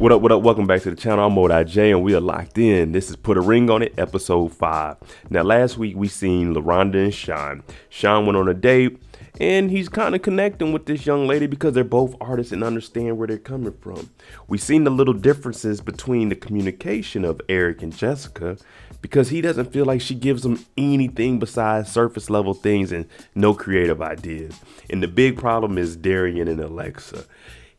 What up, what up? Welcome back to the channel. I'm Mode IJ and we are locked in. This is Put a Ring on It, episode 5. Now, last week we seen LaRhonda and Shon. Shon went on a date and he's kind of connecting with this young lady because they're both artists and understand where they're coming from. We seen the little differences between the communication of Eric and Jessica because he doesn't feel like she gives him anything besides surface level things and no creative ideas. And the big problem is Darian and Alexia.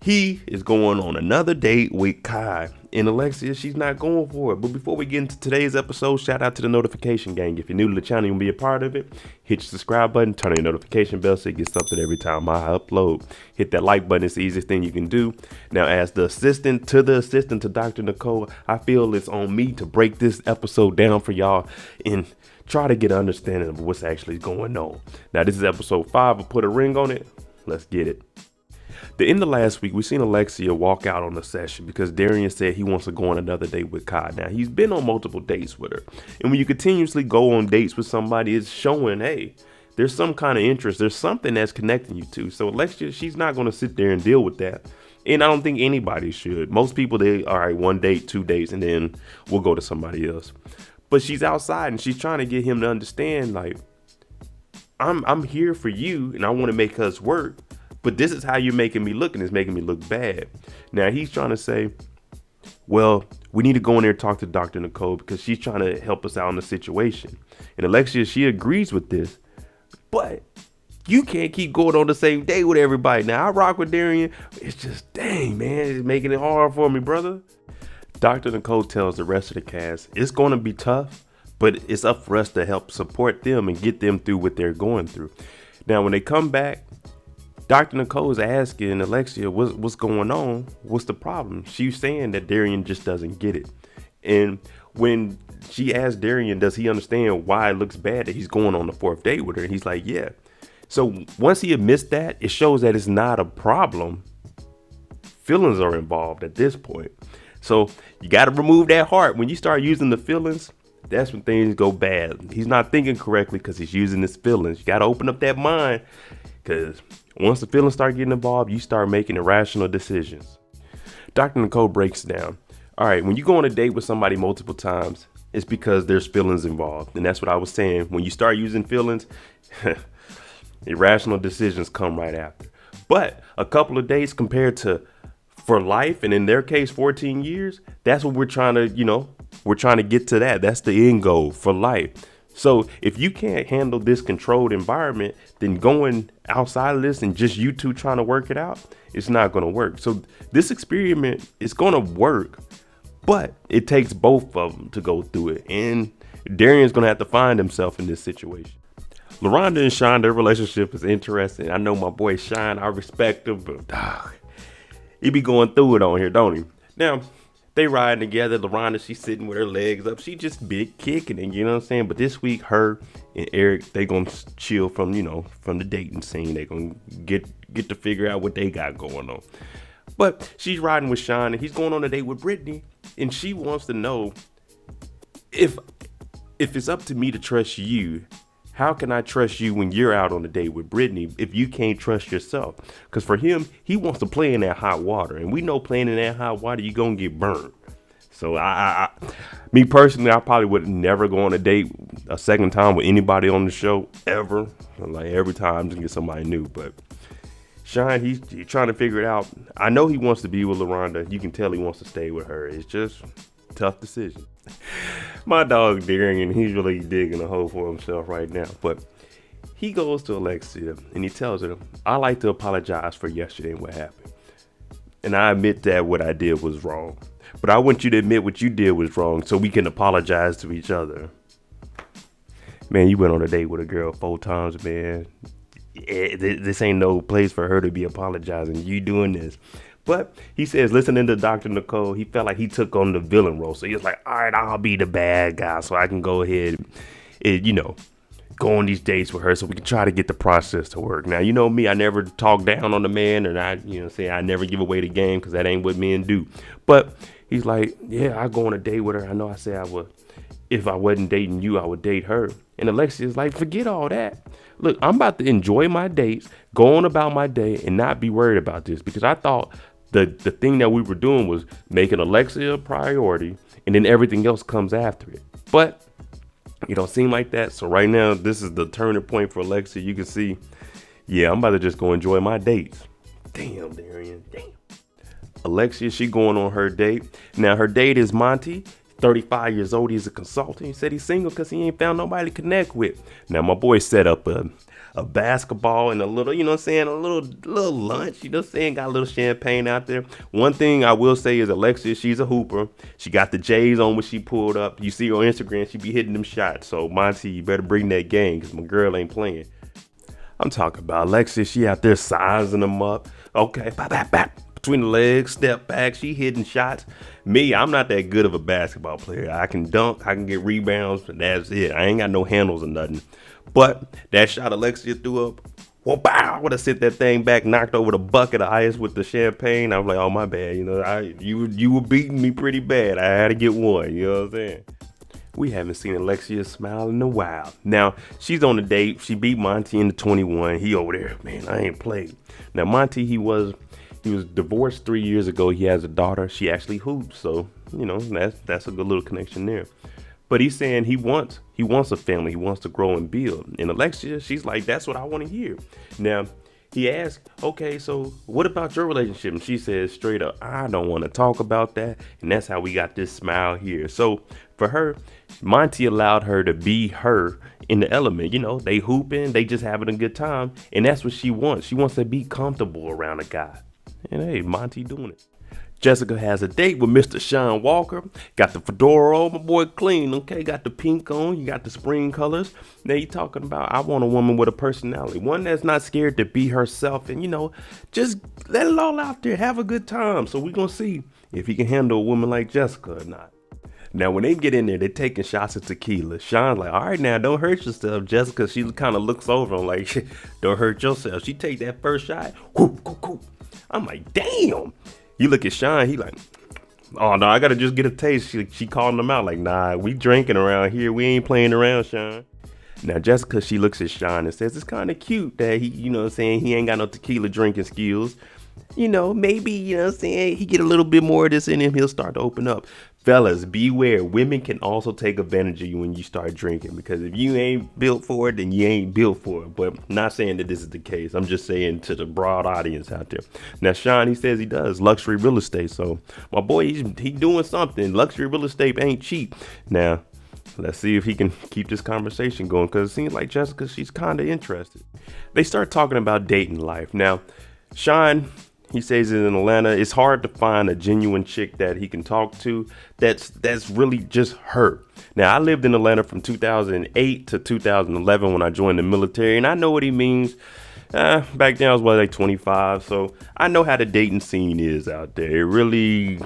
He is going on another date with Kai, and Alexia, she's not going for it. But before we get into today's episode, shout out to the notification gang. If you're new to the channel, you want to be a part of it, hit your subscribe button, turn on your notification bell so you get something every time I upload. Hit that like button, it's the easiest thing you can do. Now, as the assistant to Dr. Nicole, I feel it's on me to break this episode down for y'all and try to get an understanding of what's actually going on. Now, this is episode 5 of Put a Ring on It. Let's get it. The end of last week, we seen Alexia walk out on the session because Darian said he wants to go on another date with Kai. Now, he's been on multiple dates with her. And when you continuously go on dates with somebody, it's showing, hey, there's some kind of interest. There's something that's connecting you two. So Alexia, she's not going to sit there and deal with that. And I don't think anybody should. Most people, all right, 1 date, 2 dates, and then we'll go to somebody else. But she's outside and she's trying to get him to understand, like, I'm here for you and I want to make us work. But this is how you're making me look, and it's making me look bad. Now, he's trying to say, well, we need to go in there and talk to Dr. Nicole because she's trying to help us out in the situation. And Alexia, she agrees with this. But you can't keep going on the same day with everybody. Now, I rock with Darian. It's just, dang, man, it's making it hard for me, brother. Dr. Nicole tells the rest of the cast, it's going to be tough, but it's up for us to help support them and get them through what they're going through. Now, when they come back, Dr. Nicole is asking Alexia, what's going on? What's the problem? She's saying that Darian just doesn't get it. And when she asked Darian, does he understand why it looks bad that he's going on the 4th date with her? And he's like, yeah. So once he admits that, it shows that it's not a problem. Feelings are involved at this point. So you got to remove that heart. When you start using the feelings, that's when things go bad. He's not thinking correctly because he's using his feelings. You got to open up that mind because once the feelings start getting involved, you start making irrational decisions. Dr. Nicole breaks down. All right, when you go on a date with somebody multiple times, it's because there's feelings involved. And that's what I was saying. When you start using feelings, irrational decisions come right after. But a couple of dates compared to for life, and in their case, 14 years, that's what we're trying to, we're trying to get to that. That's the end goal for life. So if you can't handle this controlled environment, then going outside of this and just you two trying to work it out, it's not going to work. So this experiment is going to work, but it takes both of them to go through it. And Darian's going to have to find himself in this situation. LaRhonda and Shon, their relationship is interesting. I know my boy Shon, I respect him, but he be going through it on here, don't he? Now, they riding together. LaRhonda, she's sitting with her legs up. She just big kicking it, you know what I'm saying? But this week, her and Eric, they gonna chill from the dating scene. They gonna get to figure out what they got going on. But she's riding with Shon, and he's going on a date with Brittany, and she wants to know if it's up to me to trust you. How can I trust you when you're out on a date with Brittany if you can't trust yourself? Because for him, he wants to play in that hot water. And we know playing in that hot water, you're going to get burned. So me personally, I probably would never go on a date a second time with anybody on the show ever. Like every time I'm just get somebody new. But Shon, he's trying to figure it out. I know he wants to be with LaRhonda. You can tell he wants to stay with her. It's just a tough decision. My dog Darian, he's really digging a hole for himself right now. But he goes to Alexia and he tells her, I like to apologize for yesterday and what happened. And I admit that what I did was wrong. But I want you to admit what you did was wrong so we can apologize to each other. Man, you went on a date with a girl 4 times, man. This ain't no place for her to be apologizing. You doing this. But he says, listening to Dr. Nicole, he felt like he took on the villain role. So he was like, all right, I'll be the bad guy so I can go ahead and, go on these dates with her so we can try to get the process to work. Now, you know me, I never talk down on the man, and I never give away the game because that ain't what men do. But he's like, yeah, I go on a date with her. I know I said I would. If I wasn't dating you, I would date her. And Alexia's like, forget all that. Look, I'm about to enjoy my dates, go on about my day, and not be worried about this because I thought The thing that we were doing was making Alexia a priority, and then everything else comes after it. But it don't seem like that. So right now, this is the turning point for Alexia. You can see, yeah, I'm about to just go enjoy my dates. Damn, Darian, damn. Alexia, she going on her date. Now, her date is Monty, 35 years old. He's a consultant. He said he's single because he ain't found nobody to connect with. Now, my boy set up a basketball and a little, you know what I'm saying, a little lunch, you know what I'm saying, got a little champagne out there. One thing I will say is Alexia, she's a hooper. She got the J's on when she pulled up. You see her on Instagram, she be hitting them shots. So, Monty, you better bring that game because my girl ain't playing. I'm talking about Alexia. She out there sizing them up. Okay, back. Between the legs, step back, she hitting shots. Me, I'm not that good of a basketball player. I can dunk, I can get rebounds, but that's it. I ain't got no handles or nothing. But that shot Alexia threw up, whoa, I would have sent that thing back, knocked over the bucket of ice with the champagne. I was like, oh, my bad. You know, you were beating me pretty bad. I had to get one. You know what I'm saying? We haven't seen Alexia smile in a while. Now, she's on a date. She beat Monty in the 21. He over there, man, I ain't played. Now, Monty, he was divorced 3 years ago. He has a daughter. She actually hoops. So, you know, that's a good little connection there. But he's saying he wants a family. He wants to grow and build. And Alexia, she's like, that's what I want to hear. Now, he asked, okay, so what about your relationship? And she says straight up, I don't want to talk about that. And that's how we got this smile here. So for her, Monty allowed her to be her in the element. You know, they hooping, they just having a good time. And that's what she wants. She wants to be comfortable around a guy. And hey, Monty doing it. Jessica has a date with Mr. Shon Walker. Got the fedora on, my boy clean, okay? Got the pink on, you got the spring colors. Now you talking about, I want a woman with a personality. One that's not scared to be herself and, you know, just let it all out there, have a good time. So we're going to see if he can handle a woman like Jessica or not. Now, when they get in there, they're taking shots of tequila. Sean's like, all right, now, don't hurt yourself. Jessica, she kind of looks over him like, don't hurt yourself. She take that first shot. Whoop. I'm like, damn. You look at Shon, he like, oh no, I gotta just get a taste. She calling him out like, nah, we drinking around here. We ain't playing around, Shon. Now Jessica, she looks at Shon and says, it's kind of cute that he, you know what I'm saying, he ain't got no tequila drinking skills. You know, maybe, you know what I'm saying, he get a little bit more of this in him, he'll start to open up. Fellas, beware. Women can also take advantage of you when you start drinking, because if you ain't built for it, then you ain't built for it. But not saying that this is the case. I'm just saying to the broad audience out there. Now, Shon, he says he does luxury real estate. So my boy, he doing something. Luxury real estate ain't cheap. Now, let's see if he can keep this conversation going, because it seems like Jessica, she's kind of interested. They start talking about dating life. Now, Shon, he says in Atlanta, it's hard to find a genuine chick that he can talk to that's really just her. Now, I lived in Atlanta from 2008 to 2011 when I joined the military, and I know what he means. Back then I was like 25, so I know how the dating scene is out there. It really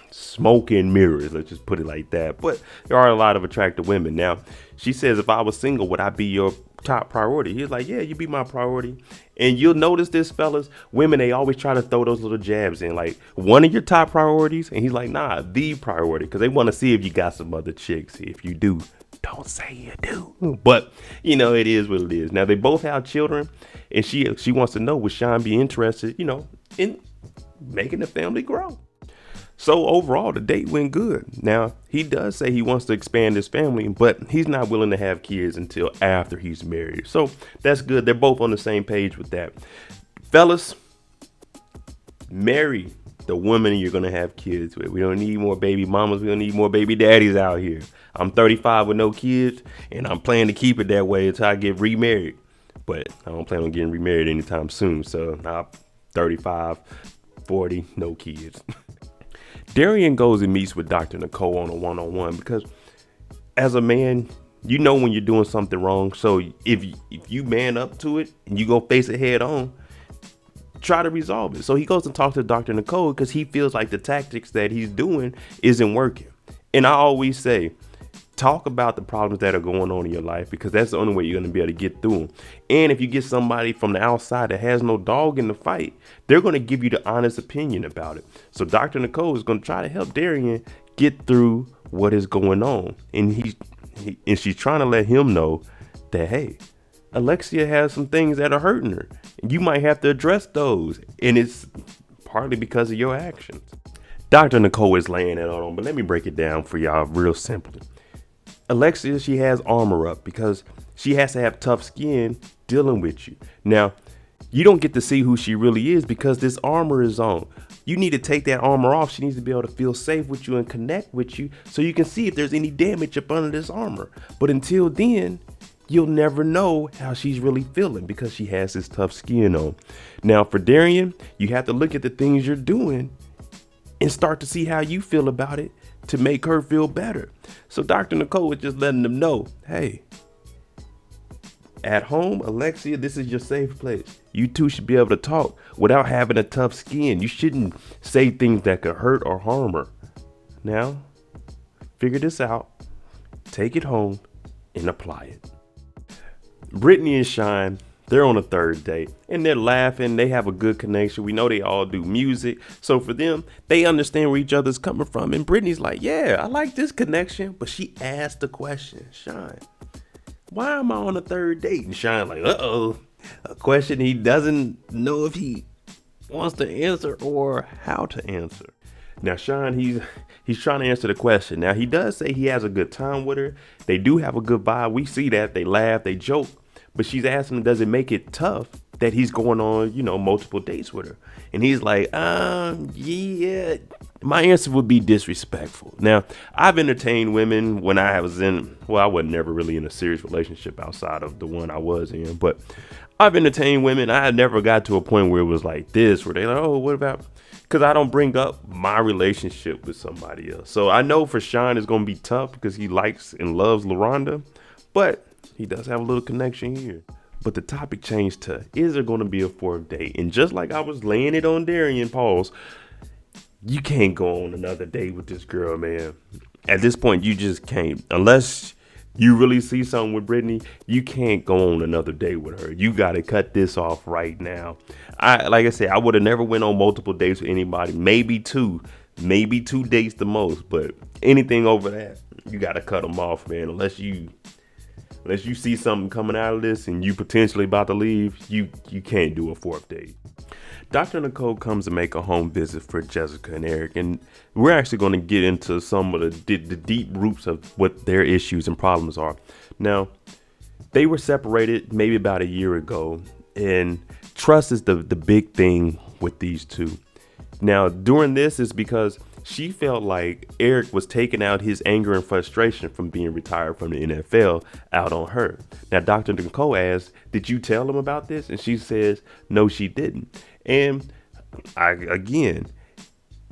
smoke and mirrors, let's just put it like that. But there are a lot of attractive women. Now, she says, if I was single, would I be your top priority? He's like, yeah, you be my priority. And you'll notice this, fellas, women, they always try to throw those little jabs in, like one of your top priorities. And he's like, nah, the priority, because they want to see if you got some other chicks. If you do, don't say you do. But, you know, it is what it is. Now, they both have children, and she wants to know, would Shon be interested, you know, in making the family grow? So overall, the date went good. Now, he does say he wants to expand his family, but he's not willing to have kids until after he's married. So that's good. They're both on the same page with that. Fellas, marry the woman you're going to have kids with. We don't need more baby mamas. We don't need more baby daddies out here. I'm 35 with no kids, and I'm planning to keep it that way until I get remarried. But I don't plan on getting remarried anytime soon. So I'm 35, 40, no kids. Darian goes and meets with Dr. Nicole on a one-on-one, because as a man, you know when you're doing something wrong. So if you man up to it and you go face it head on, try to resolve it. So he goes and talks to Dr. Nicole because he feels like the tactics that he's doing isn't working. And I always say, talk about the problems that are going on in your life, because that's the only way you're going to be able to get through them. And if you get somebody from the outside that has no dog in the fight, they're going to give you the honest opinion about it. So Dr. Nicole is going to try to help Darian get through what is going on. And she's trying to let him know that, hey, Alexia has some things that are hurting her. And you might have to address those. And it's partly because of your actions. Dr. Nicole is laying it on, but let me break it down for y'all real simply. Alexia, she has armor up because she has to have tough skin dealing with you. Now, you don't get to see who she really is because this armor is on. You need to take that armor off. She needs to be able to feel safe with you and connect with you so you can see if there's any damage up under this armor. But until then, you'll never know how she's really feeling because she has this tough skin on. Now, for Darian, you have to look at the things you're doing and start to see how you feel about it to make her feel better. So Dr. Nicole is just letting them know, hey, at home, Alexia, this is your safe place. You two should be able to talk without having a tough skin. You shouldn't say things that could hurt or harm her. Now, figure this out, take it home, and apply it. Brittany and Shon, they're on a third date and they're laughing. They have a good connection. We know they all do music. So for them, they understand where each other's coming from. And Brittany's like, yeah, I like this connection. But she asked the question, Shon, why am I on a third date? And Shon like, uh-oh, a question he doesn't know if he wants to answer or how to answer. Now, Shon, he's trying to answer the question. Now, he does say he has a good time with her. They do have a good vibe. We see that. They laugh, they joke. But she's asking him, does it make it tough that he's going on, multiple dates with her? And he's like, yeah. My answer would be disrespectful. Now, I've entertained women when I was I was never really in a serious relationship outside of the one I was in. But I've entertained women. I had never got to a point where it was like this, where they're like, oh, what about... Because I don't bring up my relationship with somebody else. So I know for Shon it's going to be tough because he likes and loves LaRhonda. But he does have a little connection here. But the topic changed to, is there going to be a fourth date? And just like I was laying it on Darian, pause, you can't go on another date with this girl, man. At this point, you just can't. Unless you really see something with Brittany, you can't go on another date with her. You got to cut this off right now. Like I said, I would have never went on multiple dates with anybody. Maybe two dates the most. But anything over that, you got to cut them off, man. Unless you see something coming out of this and you potentially about to leave, you can't do a fourth date. Dr. Nicole comes to make a home visit for Jessica and Eric, and we're actually going to get into some of the deep roots of what their issues and problems are. Now, they were separated maybe about a year ago, and trust is the big thing with these two. Now, during this is because she felt like Eric was taking out his anger and frustration from being retired from the NFL out on her. Now, Dr. Nicole asked, did you tell him about this? And she says, no, she didn't. And again,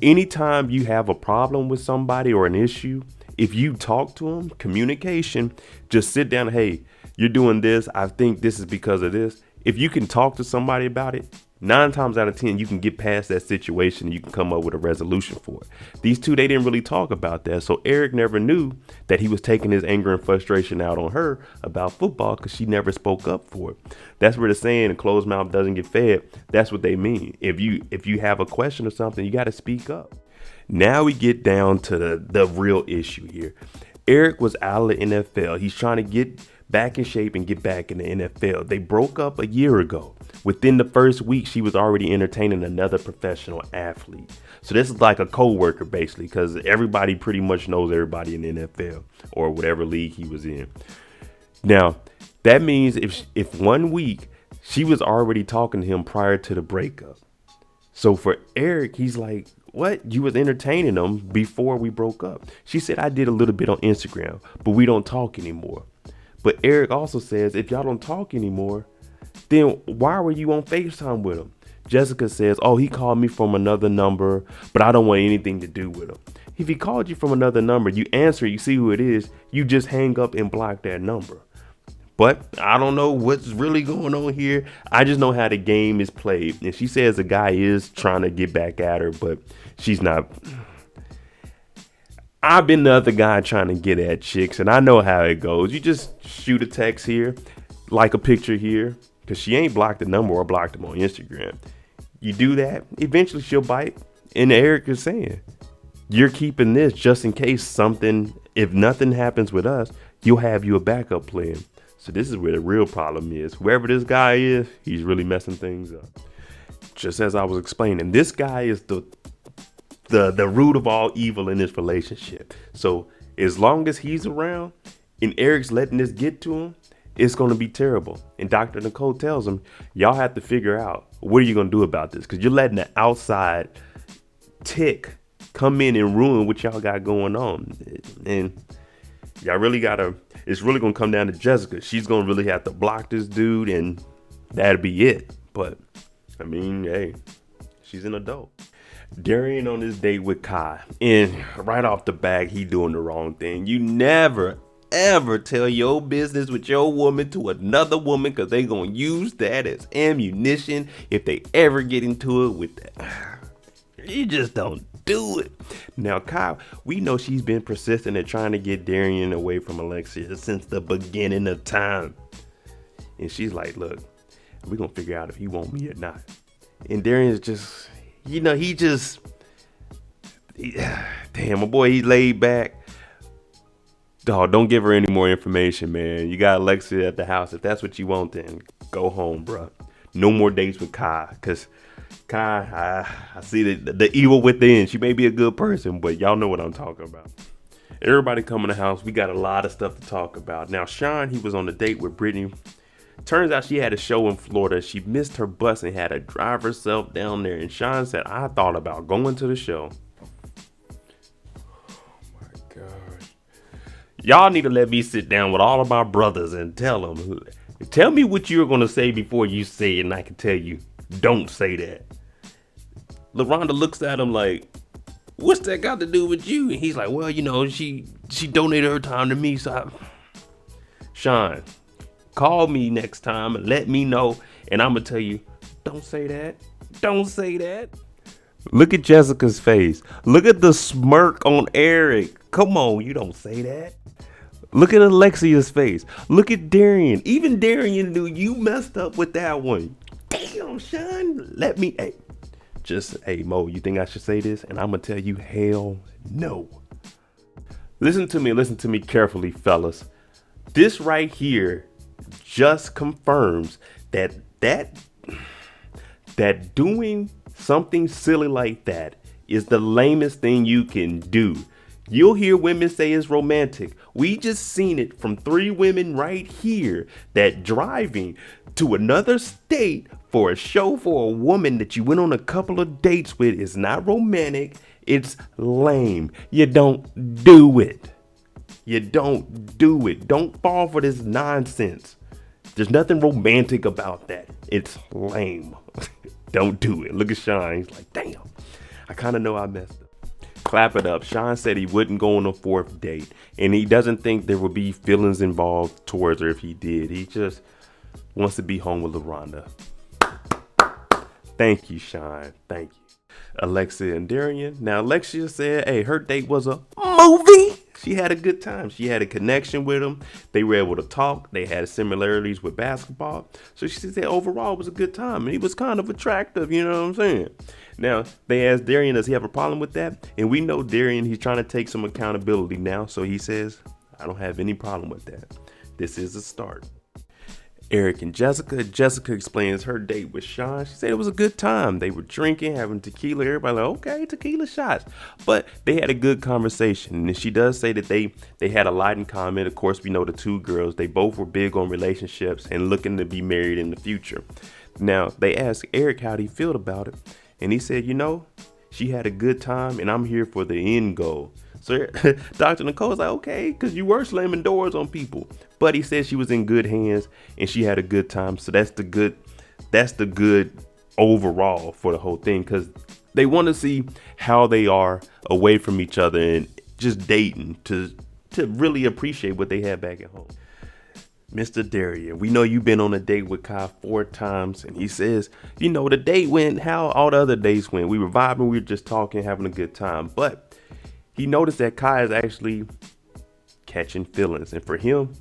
anytime you have a problem with somebody or an issue, if you talk to them, communication, just sit down. Hey, you're doing this. I think this is because of this. If you can talk to somebody about it, 9 times out of 10, you can get past that situation and you can come up with a resolution for it. These two, they didn't really talk about that. So Eric never knew that he was taking his anger and frustration out on her about football because she never spoke up for it. That's where the saying, a closed mouth doesn't get fed. That's what they mean. If you have a question or something, you got to speak up. Now we get down to the real issue here. Eric was out of the NFL. He's trying to get back in shape and get back in the NFL. They broke up a year ago. Within the first week, she was already entertaining another professional athlete. So this is like a co-worker, basically, because everybody pretty much knows everybody in the NFL or whatever league he was in. Now, that means if 1 week, she was already talking to him prior to the breakup. So for Eric, he's like, what? You was entertaining him before we broke up. She said, I did a little bit on Instagram, but we don't talk anymore. But Eric also says, if y'all don't talk anymore, then why were you on FaceTime with him? Jessica says, oh, he called me from another number, but I don't want anything to do with him. If he called you from another number, you answer, you see who it is, you just hang up and block that number. But I don't know what's really going on here. I just know how the game is played. And she says the guy is trying to get back at her, but she's not. I've been the other guy trying to get at chicks, and I know how it goes. You just shoot a text here, like a picture here, because she ain't blocked the number or blocked him on Instagram. You do that, eventually she'll bite. And Eric is saying, you're keeping this just in case something, if nothing happens with us, you'll have you a backup plan. So this is where the real problem is. Whoever this guy is, he's really messing things up. just as I was explaining, this guy is the root of all evil in this relationship. So as long as he's around and Eric's letting this get to him, it's going to be terrible. And Dr. Nicole tells him, y'all have to figure out what are you going to do about this? Because you're letting the outside tick come in and ruin what y'all got going on. And y'all really it's really going to come down to Jessica. She's going to really have to block this dude, and that'll be it. But I mean, hey, she's an adult. Darian on his date with Kai, and right off the bat, he doing the wrong thing. You never ever tell your business with your woman to another woman, because they gonna use that as ammunition if they ever get into it with that. You just don't do it. Now Kai, we know she's been persistent at trying to get Darian away from Alexia since the beginning of time, and she's like, look, we're gonna figure out if he want me or not. And Darian's just, damn, my boy, he's laid back. Dog, don't give her any more information, man. You got Alexia at the house. If that's what you want, then go home, bro. No more dates with Kai, because Kai, I see the evil within. She may be a good person, but y'all know what I'm talking about. Everybody come in the house. We got a lot of stuff to talk about. Now, Shon, he was on a date with Brittany. Turns out she had a show in Florida. She missed her bus and had to drive herself down there. And Shon said, I thought about going to the show. Y'all need to let me sit down with all of my brothers and tell me what you're going to say before you say it, and I can tell you, don't say that. LaRhonda looks at him like, what's that got to do with you? And he's like, well, she donated her time to me, so Shon, call me next time and let me know, and I'm going to tell you, don't say that. Don't say that. Look at Jessica's face. Look at the smirk on Eric. Come on, you don't say that. Look at Alexia's face. Look at Darian. Even Darian knew you messed up with that one. Damn, Shon. Hey, Mo, you think I should say this? And I'm going to tell you, hell no. Listen to me carefully, fellas. This right here just confirms that doing something silly like that is the lamest thing you can do. You'll hear women say it's romantic. We just seen it from 3 women right here, that driving to another state for a show for a woman that you went on a couple of dates with is not romantic. It's lame. You don't do it. You don't do it. Don't fall for this nonsense. There's nothing romantic about that. It's lame. Don't do it. Look at Shon. He's like, damn, I kind of know I messed up. Clap it up. Shon said he wouldn't go on a 4th date, and he doesn't think there would be feelings involved towards her if he did. He just wants to be home with LaRhonda. Thank you, Shon. Thank you. Alexia and Darian. Now, Alexia said, hey, her date was a movie. She had a good time. She had a connection with him. They were able to talk. They had similarities with basketball. So she said overall it was a good time. And he was kind of attractive, you know what I'm saying? Now, they asked Darian, does he have a problem with that? And we know Darian, he's trying to take some accountability now. So he says, I don't have any problem with that. This is a start. Eric and Jessica. Jessica explains her date with Shon. She said it was a good time. They were drinking, having tequila. Everybody like, okay, tequila shots. But they had a good conversation. And she does say that they had a lot in common. Of course, we know the 2 girls. They both were big on relationships and looking to be married in the future. Now, they asked Eric how he felt about it. And he said, she had a good time and I'm here for the end goal. So Dr. Nicole's like, okay, because you were slamming doors on people. But he said she was in good hands and she had a good time. So that's the good overall for the whole thing, because they want to see how they are away from each other and just dating to really appreciate what they had back at home. Mr. Darian, we know you've been on a date with Kai 4 times, and he says, the date went how all the other dates went. We were vibing, we were just talking, having a good time. But he noticed that Kai is actually catching feelings, and for him,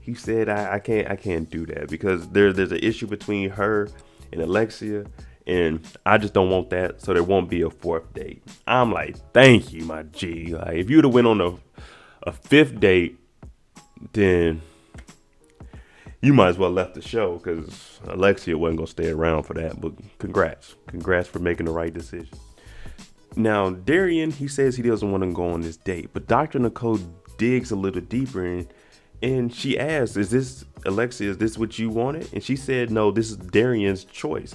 he said, I can't do that, because there's an issue between her and Alexia, and I just don't want that, so there won't be a 4th date. I'm like, thank you, my G. Like, if you'd have went on a 5th date, then You might as well left the show because Alexia wasn't going to stay around for that. But congrats. Congrats for making the right decision. Now, Darian, he says he doesn't want to go on this date. But Dr. Nicole digs a little deeper and she asks, is this, Alexia, is this what you wanted? And she said, no, this is Darian's choice.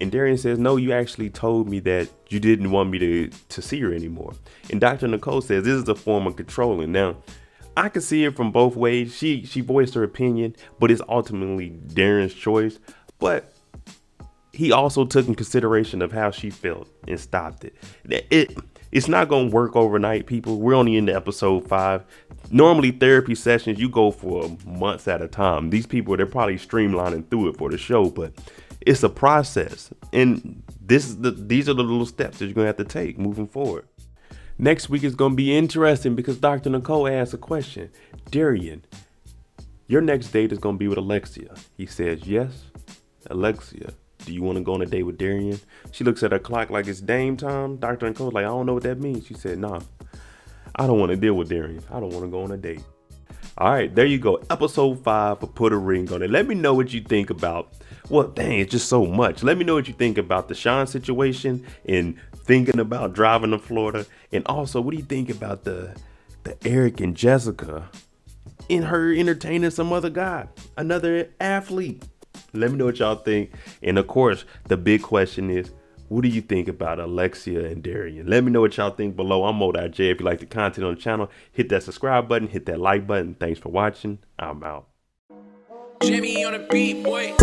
And Darian says, no, you actually told me that you didn't want me to see her anymore. And Dr. Nicole says this is a form of controlling. Now, I can see it from both ways. She voiced her opinion, but it's ultimately Darian's choice. But he also took in consideration of how she felt and stopped it. It's not going to work overnight, people. We're only into episode 5. Normally, therapy sessions, you go for months at a time. These people, they're probably streamlining through it for the show, but it's a process. And these are the little steps that you're going to have to take moving forward. Next week is going to be interesting because Dr. Nicole asked a question. Darian, your next date is going to be with Alexia. He says, yes. Alexia, do you want to go on a date with Darian? She looks at her clock like it's Dame time. Dr. Nicole's like, I don't know what that means. She said, nah, I don't want to deal with Darian. I don't want to go on a date. All right, there you go. Episode 5 for Put a Ring on It. Let me know what you think about, well, dang, it's just so much. Let me know what you think about the Shon situation and thinking about driving to Florida. And also, what do you think about the Eric and Jessica and her entertaining some other guy, another athlete? Let me know what y'all think. And of course, the big question is, what do you think about Alexia and Darian? Let me know what y'all think below. I'm Mo.J. If you like the content on the channel, hit that subscribe button, hit that like button. Thanks for watching. I'm out. Jimmy on the beat, boy.